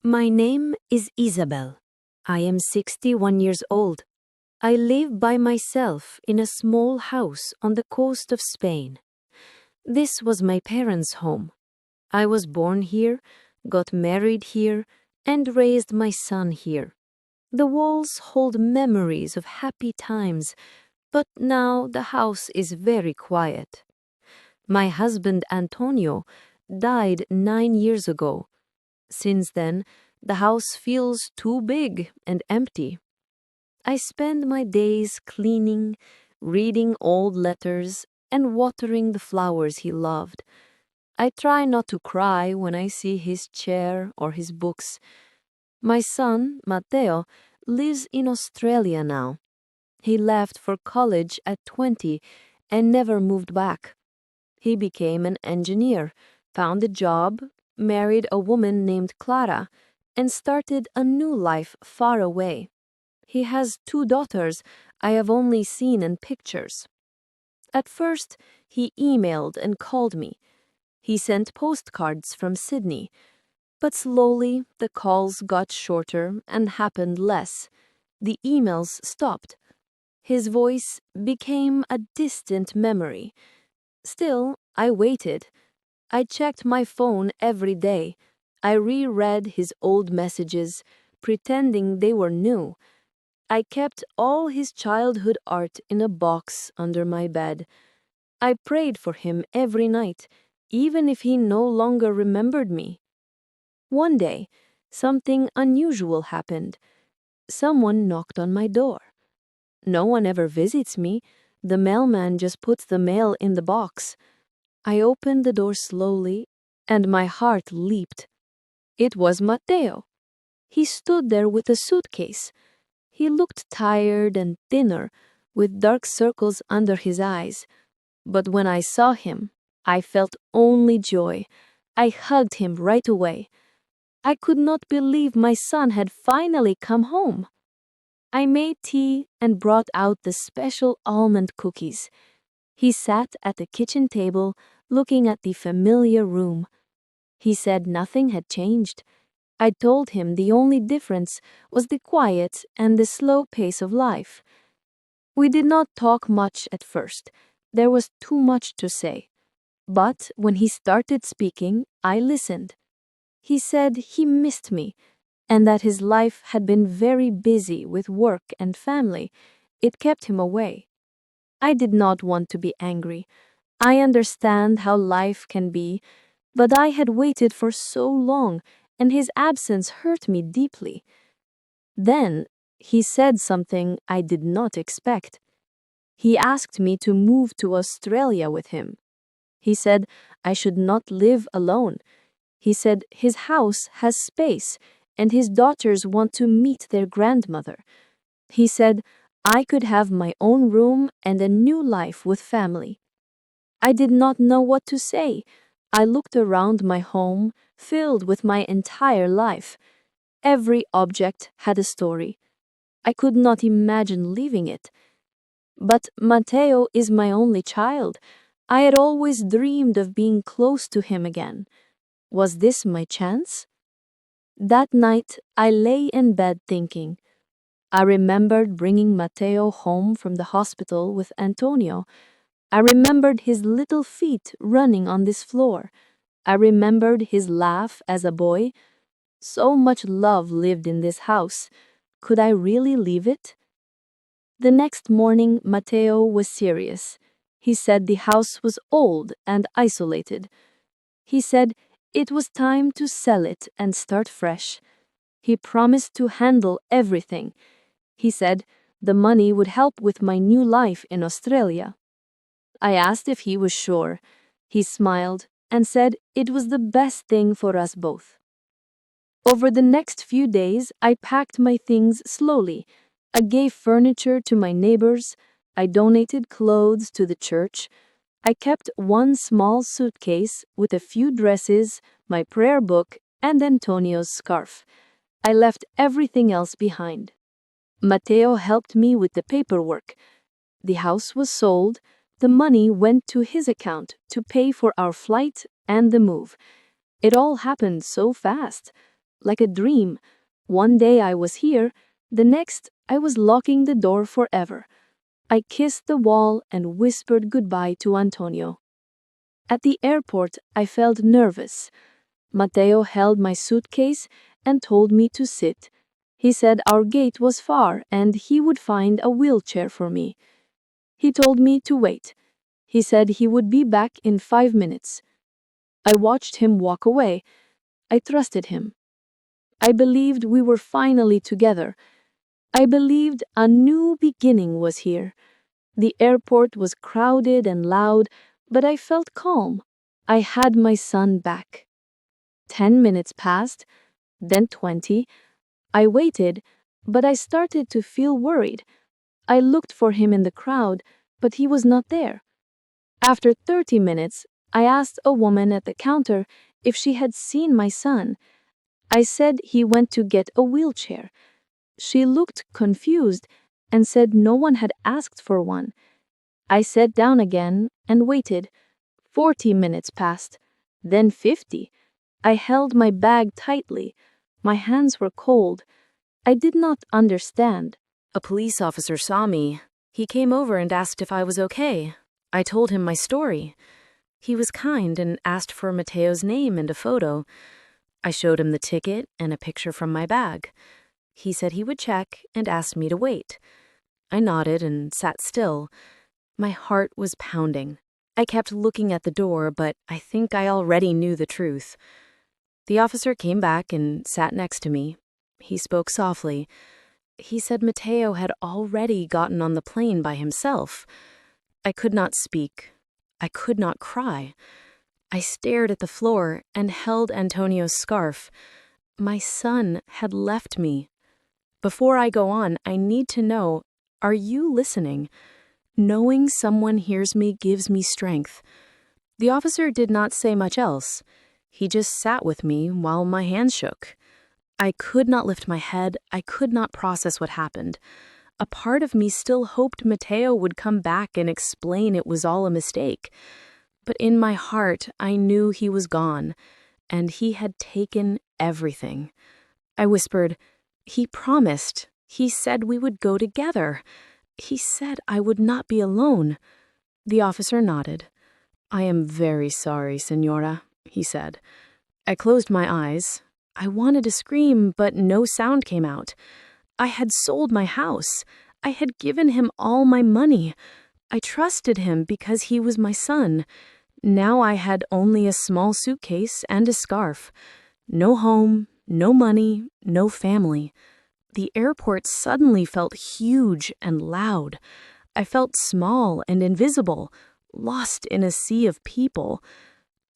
My name is Isabel. I am 61 years old. I live by myself in a small house on the coast of Spain. This was my parents' home. I was born here, got married here, and raised my son here. The walls hold memories of happy times, but now the house is very quiet. My husband Antonio died 9 years ago. Since then, the house feels too big and empty. I spend my days cleaning, reading old letters, and watering the flowers he loved. I try not to cry when I see his chair or his books. My son, Matteo, lives in Australia now. He left for college at 20 and never moved back. He became an engineer, found a job, married a woman named Clara, and started a new life far away. He has 2 daughters I have only seen in pictures. At first, he emailed and called me. He sent postcards from Sydney, but slowly the calls got shorter and happened less. The emails stopped. His voice became a distant memory. Still, I waited. I checked my phone every day. I reread his old messages, pretending they were new. I kept all his childhood art in a box under my bed. I prayed for him every night, even if he no longer remembered me. One day, something unusual happened. Someone knocked on my door. No one ever visits me. The mailman just puts the mail in the box. I opened the door slowly, and my heart leaped. It was Matteo. He stood there with a suitcase. He looked tired and thinner, with dark circles under his eyes. But when I saw him, I felt only joy. I hugged him right away. I could not believe my son had finally come home. I made tea and brought out the special almond cookies. He sat at the kitchen table, looking at the familiar room. He said nothing had changed. I told him the only difference was the quiet and the slow pace of life. We did not talk much at first. There was too much to say. But when he started speaking, I listened. He said he missed me, and that his life had been very busy with work and family. It kept him away. I did not want to be angry. I understand how life can be, but I had waited for so long, and his absence hurt me deeply. Then he said something I did not expect. He asked me to move to Australia with him. He said I should not live alone. He said his house has space, and his daughters want to meet their grandmother. He said I could have my own room and a new life with family. I did not know what to say. I looked around my home, filled with my entire life. Every object had a story. I could not imagine leaving it. But Matteo is my only child. I had always dreamed of being close to him again. Was this my chance? That night, I lay in bed thinking. I remembered bringing Matteo home from the hospital with Antonio. I remembered his little feet running on this floor. I remembered his laugh as a boy. So much love lived in this house. Could I really leave it? The next morning, Matteo was serious. He said the house was old and isolated. He said it was time to sell it and start fresh. He promised to handle everything. He said the money would help with my new life in Australia. I asked if he was sure. He smiled and said it was the best thing for us both. Over the next few days, I packed my things slowly. I gave furniture to my neighbors. I donated clothes to the church. I kept one small suitcase with a few dresses, my prayer book, and Antonio's scarf. I left everything else behind. Matteo helped me with the paperwork. The house was sold. The money went to his account to pay for our flight and the move. It all happened so fast. like a dream. One day I was here, the next I was locking the door forever. I kissed the wall and whispered goodbye to Antonio. At the airport, I felt nervous. Matteo held my suitcase and told me to sit. He said our gate was far and he would find a wheelchair for me. He told me to wait. He said he would be back in 5 minutes. I watched him walk away. I trusted him. I believed we were finally together. I believed a new beginning was here. The airport was crowded and loud, but I felt calm. I had my son back. 10 minutes passed, then 20. I waited, but I started to feel worried. I looked for him in the crowd, but he was not there. After 30 minutes, I asked a woman at the counter if she had seen my son. I said he went to get a wheelchair. She looked confused and said no one had asked for one. I sat down again and waited. 40 minutes passed, then 50. I held my bag tightly. My hands were cold. I did not understand. A police officer saw me. He came over and asked if I was okay. I told him my story. He was kind and asked for Matteo's name and a photo. I showed him the ticket and a picture from my bag. He said he would check and asked me to wait. I nodded and sat still. My heart was pounding. I kept looking at the door, but I think I already knew the truth. The officer came back and sat next to me. He spoke softly. He said Matteo had already gotten on the plane by himself. I could not speak. I could not cry. I stared at the floor and held Antonio's scarf. My son had left me. Before I go on, I need to know, are you listening? Knowing someone hears me gives me strength. The officer did not say much else. He just sat with me while my hands shook. I could not lift my head. I could not process what happened. A part of me still hoped Matteo would come back and explain it was all a mistake. But in my heart, I knew he was gone, and he had taken everything. I whispered, "He promised. He said we would go together. He said I would not be alone." The officer nodded. "I am very sorry, Senora," he said. I closed my eyes. I wanted to scream, but no sound came out. I had sold my house. I had given him all my money. I trusted him because he was my son. Now I had only a small suitcase and a scarf. No home, no money, no family. The airport suddenly felt huge and loud. I felt small and invisible, lost in a sea of people.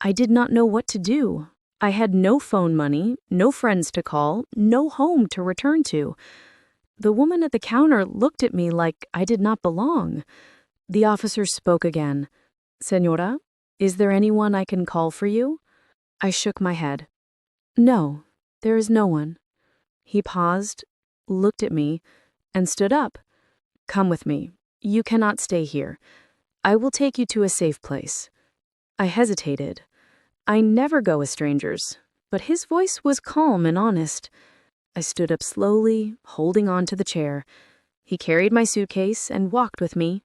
I did not know what to do. I had no phone money, no friends to call, no home to return to. The woman at the counter looked at me like I did not belong. The officer spoke again. "Senora, is there anyone I can call for you?" I shook my head. "No, there is no one." He paused, looked at me, and stood up. "Come with me. You cannot stay here. I will take you to a safe place." I hesitated. I never go with strangers, but his voice was calm and honest. I stood up slowly, holding on to the chair. He carried my suitcase and walked with me.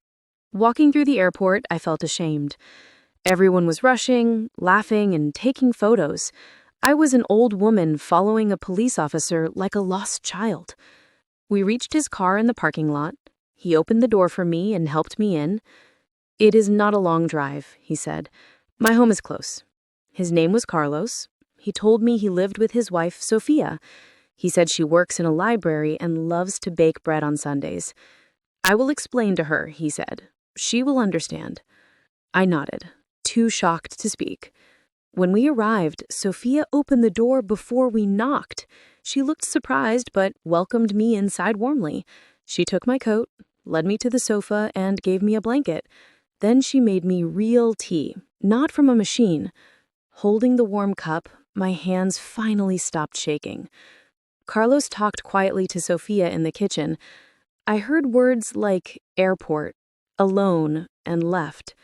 Walking through the airport, I felt ashamed. Everyone was rushing, laughing, and taking photos. I was an old woman following a police officer like a lost child. We reached his car in the parking lot. He opened the door for me and helped me in. "It is not a long drive," he said. "My home is close." His name was Carlos. He told me he lived with his wife, Sophia. He said she works in a library and loves to bake bread on Sundays. "I will explain to her," he said. "She will understand." I nodded, too shocked to speak. When we arrived, Sophia opened the door before we knocked. She looked surprised but welcomed me inside warmly. She took my coat, led me to the sofa, and gave me a blanket. Then she made me real tea, not from a machine. Holding the warm cup, my hands finally stopped shaking. Carlos talked quietly to Sophia in the kitchen. I heard words like airport, alone, and left.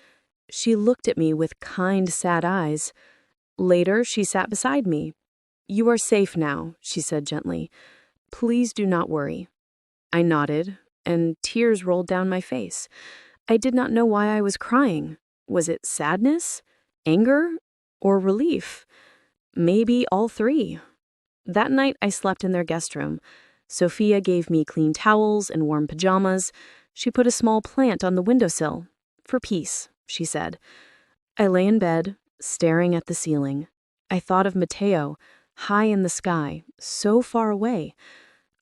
She looked at me with kind, sad eyes. Later, she sat beside me. "You are safe now," she said gently. "Please do not worry." I nodded, and tears rolled down my face. I did not know why I was crying. Was it sadness, anger, or relief? Maybe all three. That night, I slept in their guest room. Sophia gave me clean towels and warm pajamas. She put a small plant on the windowsill. "For peace," she said. I lay in bed, staring at the ceiling. I thought of Matteo, high in the sky, so far away.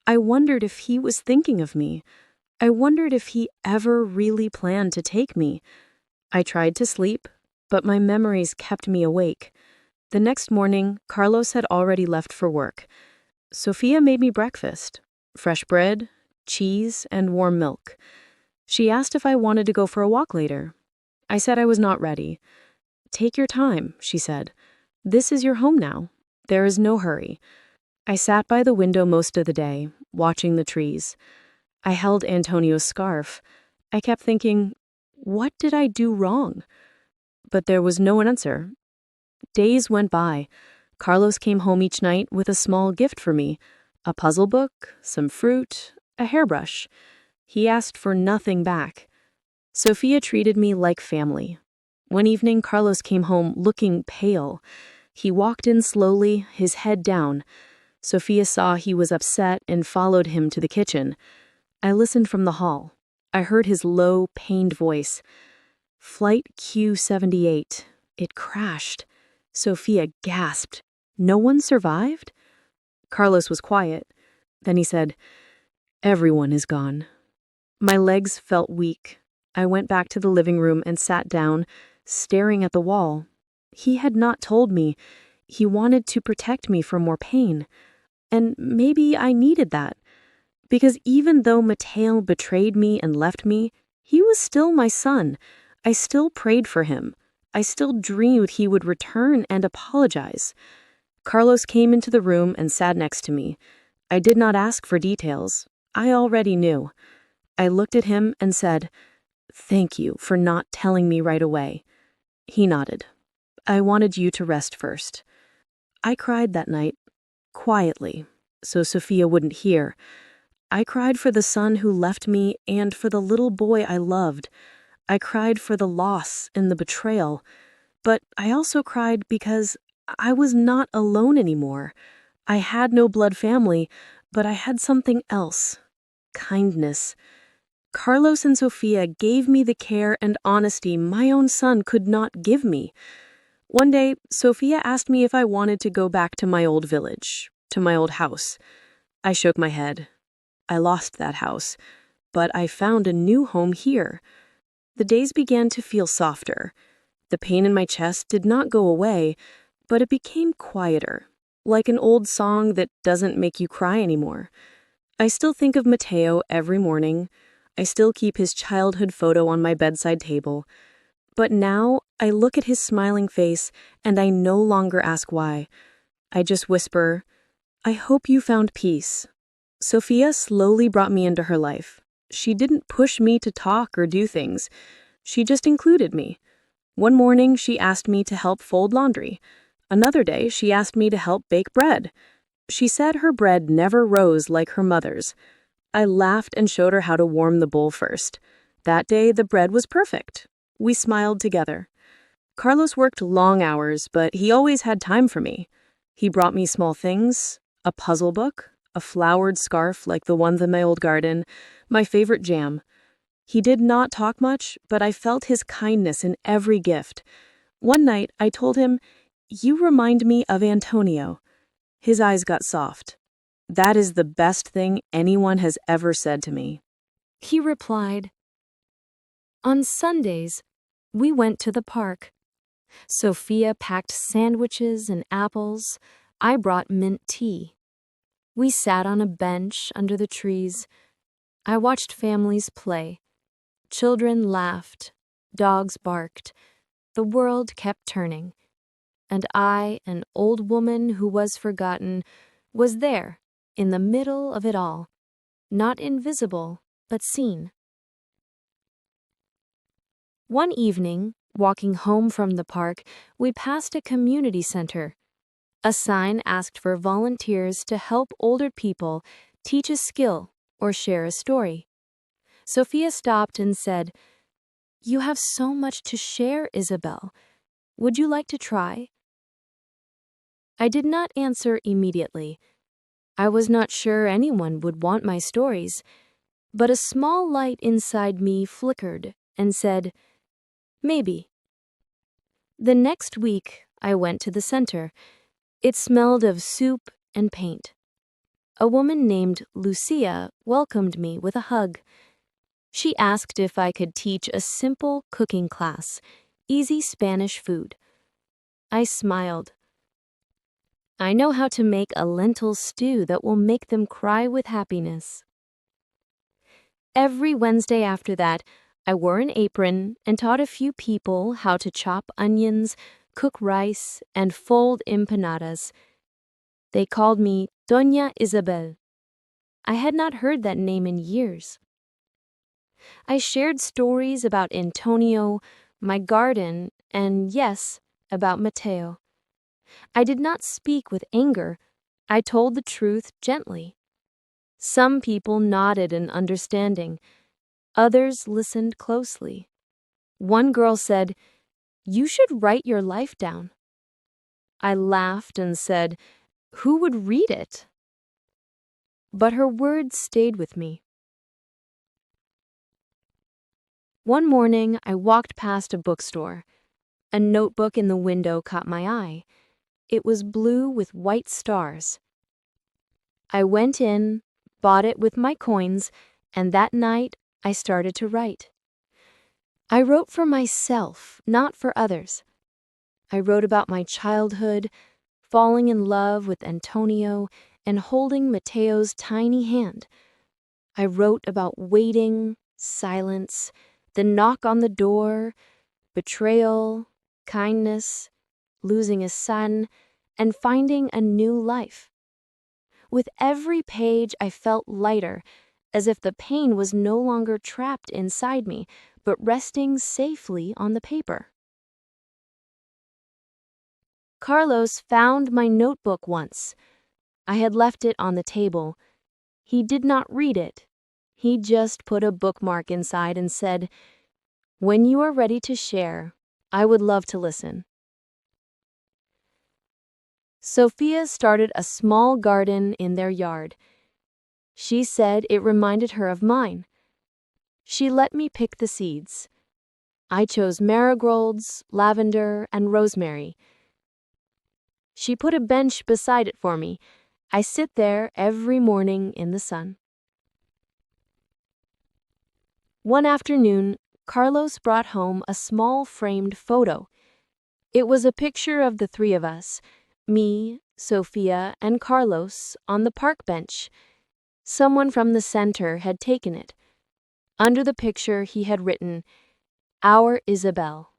I wondered if he was thinking of me. I wondered if he ever really planned to take me. I tried to sleep, but my memories kept me awake. The next morning, Carlos had already left for work. Sophia made me breakfast: fresh bread, cheese, and warm milk. She asked if I wanted to go for a walk later. I said I was not ready. "Take your time," she said. "This is your home now. There is no hurry." I sat by the window most of the day, watching the trees. I held Antonio's scarf. I kept thinking, what did I do wrong? But there was no answer. Days went by. Carlos came home each night with a small gift for me: a puzzle book, some fruit, a hairbrush. He asked for nothing back. Sophia treated me like family. One evening, Carlos came home looking pale. He walked in slowly, his head down. Sophia saw he was upset and followed him to the kitchen. I listened from the hall. I heard his low, pained voice. "Flight Q78. It crashed." Sophia gasped. "No one survived?" Carlos was quiet. Then he said, "Everyone is gone." My legs felt weak. I went back to the living room and sat down, staring at the wall. He had not told me. He wanted to protect me from more pain. And maybe I needed that. Because even though Matteo betrayed me and left me, he was still my son. I still prayed for him. I still dreamed he would return and apologize. Carlos came into the room and sat next to me. I did not ask for details. I already knew. I looked at him and said, "Thank you for not telling me right away." He nodded. "I wanted you to rest first." I cried that night, quietly, so Sophia wouldn't hear. I cried for the son who left me and for the little boy I loved. I cried for the loss and the betrayal. But I also cried because I was not alone anymore. I had no blood family, but I had something else: kindness. Carlos and Sophia gave me the care and honesty my own son could not give me. One day, Sophia asked me if I wanted to go back to my old village, to my old house. I shook my head. I lost that house, but I found a new home here. The days began to feel softer. The pain in my chest did not go away, but it became quieter, like an old song that doesn't make you cry anymore. I still think of Matteo every morning. I still keep his childhood photo on my bedside table. But now I look at his smiling face and I no longer ask why. I just whisper, "I hope you found peace." Sophia slowly brought me into her life. She didn't push me to talk or do things. She just included me. One morning, she asked me to help fold laundry. Another day, she asked me to help bake bread. She said her bread never rose like her mother's. I laughed and showed her how to warm the bowl first. That day, the bread was perfect. We smiled together. Carlos worked long hours, but he always had time for me. He brought me small things: a puzzle book, a flowered scarf like the ones in my old garden, my favorite jam. He did not talk much, but I felt his kindness in every gift. One night, I told him, "You remind me of Antonio." His eyes got soft. "That is the best thing anyone has ever said to me." He replied, "On Sundays, we went to the park. Sophia packed sandwiches and apples. I brought mint tea. We sat on a bench under the trees. I watched families play. Children laughed. Dogs barked. The world kept turning. And I, an old woman who was forgotten, was there, in the middle of it all, not invisible, but seen." One evening, walking home from the park, we passed a community center. A sign asked for volunteers to help older people teach a skill or share a story. Sophia stopped and said, "You have so much to share, Isabel. Would you like to try?" I did not answer immediately. I was not sure anyone would want my stories, but a small light inside me flickered and said, "Maybe." The next week, I went to the center. It smelled of soup and paint. A woman named Lucia welcomed me with a hug. She asked if I could teach a simple cooking class, easy Spanish food. I smiled. "I know how to make a lentil stew that will make them cry with happiness." Every Wednesday after that, I wore an apron and taught a few people how to chop onions, cook rice, and fold empanadas. They called me Doña Isabel. I had not heard that name in years. I shared stories about Antonio, my garden, and yes, about Mateo. I did not speak with anger. I told the truth gently. Some people nodded in understanding. Others listened closely. One girl said, "You should write your life down." I laughed and said, "Who would read it?" But her words stayed with me. One morning, I walked past a bookstore. A notebook in the window caught my eye. It was blue with white stars. I went in, bought it with my coins, and that night I started to write. I wrote for myself, not for others. I wrote about my childhood, falling in love with Antonio, and holding Mateo's tiny hand. I wrote about waiting, silence, the knock on the door, betrayal, kindness, losing a son, and finding a new life. With every page, I felt lighter, as if the pain was no longer trapped inside me, but resting safely on the paper. Carlos found my notebook once. I had left it on the table. He did not read it. He just put a bookmark inside and said, "When you are ready to share, I would love to listen." Sophia started a small garden in their yard. She said it reminded her of mine. She let me pick the seeds. I chose marigolds, lavender, and rosemary. She put a bench beside it for me. I sit there every morning in the sun. One afternoon, Carlos brought home a small framed photo. It was a picture of the three of us, me, Sophia, and Carlos, on the park bench. Someone from the center had taken it. Under the picture, he had written, "Our Isabel,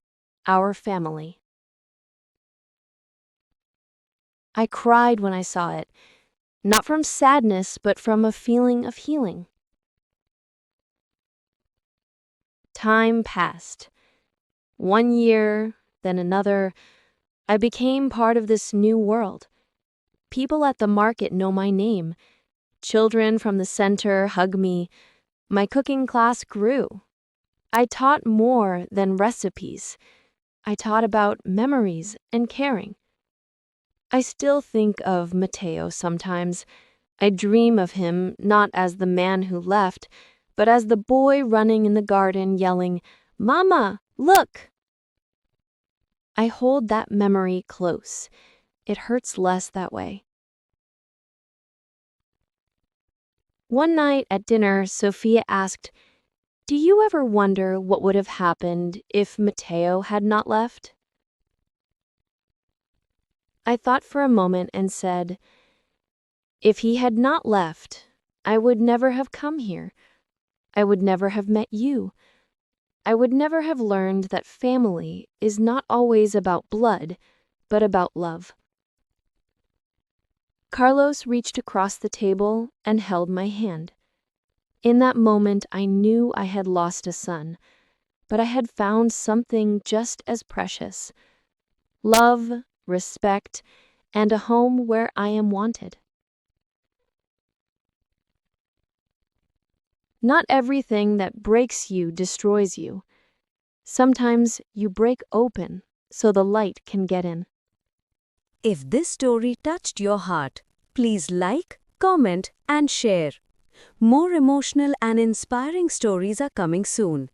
our family." I cried when I saw it, not from sadness, but from a feeling of healing. Time passed. 1 year, then another. I became part of this new world. People at the market know my name. Children from the center hug me. My cooking class grew. I taught more than recipes. I taught about memories and caring. I still think of Mateo sometimes. I dream of him not as the man who left, but as the boy running in the garden yelling, "Mama, look!" I hold that memory close. It hurts less that way. One night at dinner, Sophia asked, "Do you ever wonder what would have happened if Mateo had not left?" I thought for a moment and said, "If he had not left, I would never have come here. I would never have met you. I would never have learned that family is not always about blood, but about love." Carlos reached across the table and held my hand. In that moment, I knew I had lost a son, but I had found something just as precious: love, respect, and a home where I am wanted. Not everything that breaks you destroys you. Sometimes you break open so the light can get in. If this story touched your heart, please like, comment, and share. More emotional and inspiring stories are coming soon.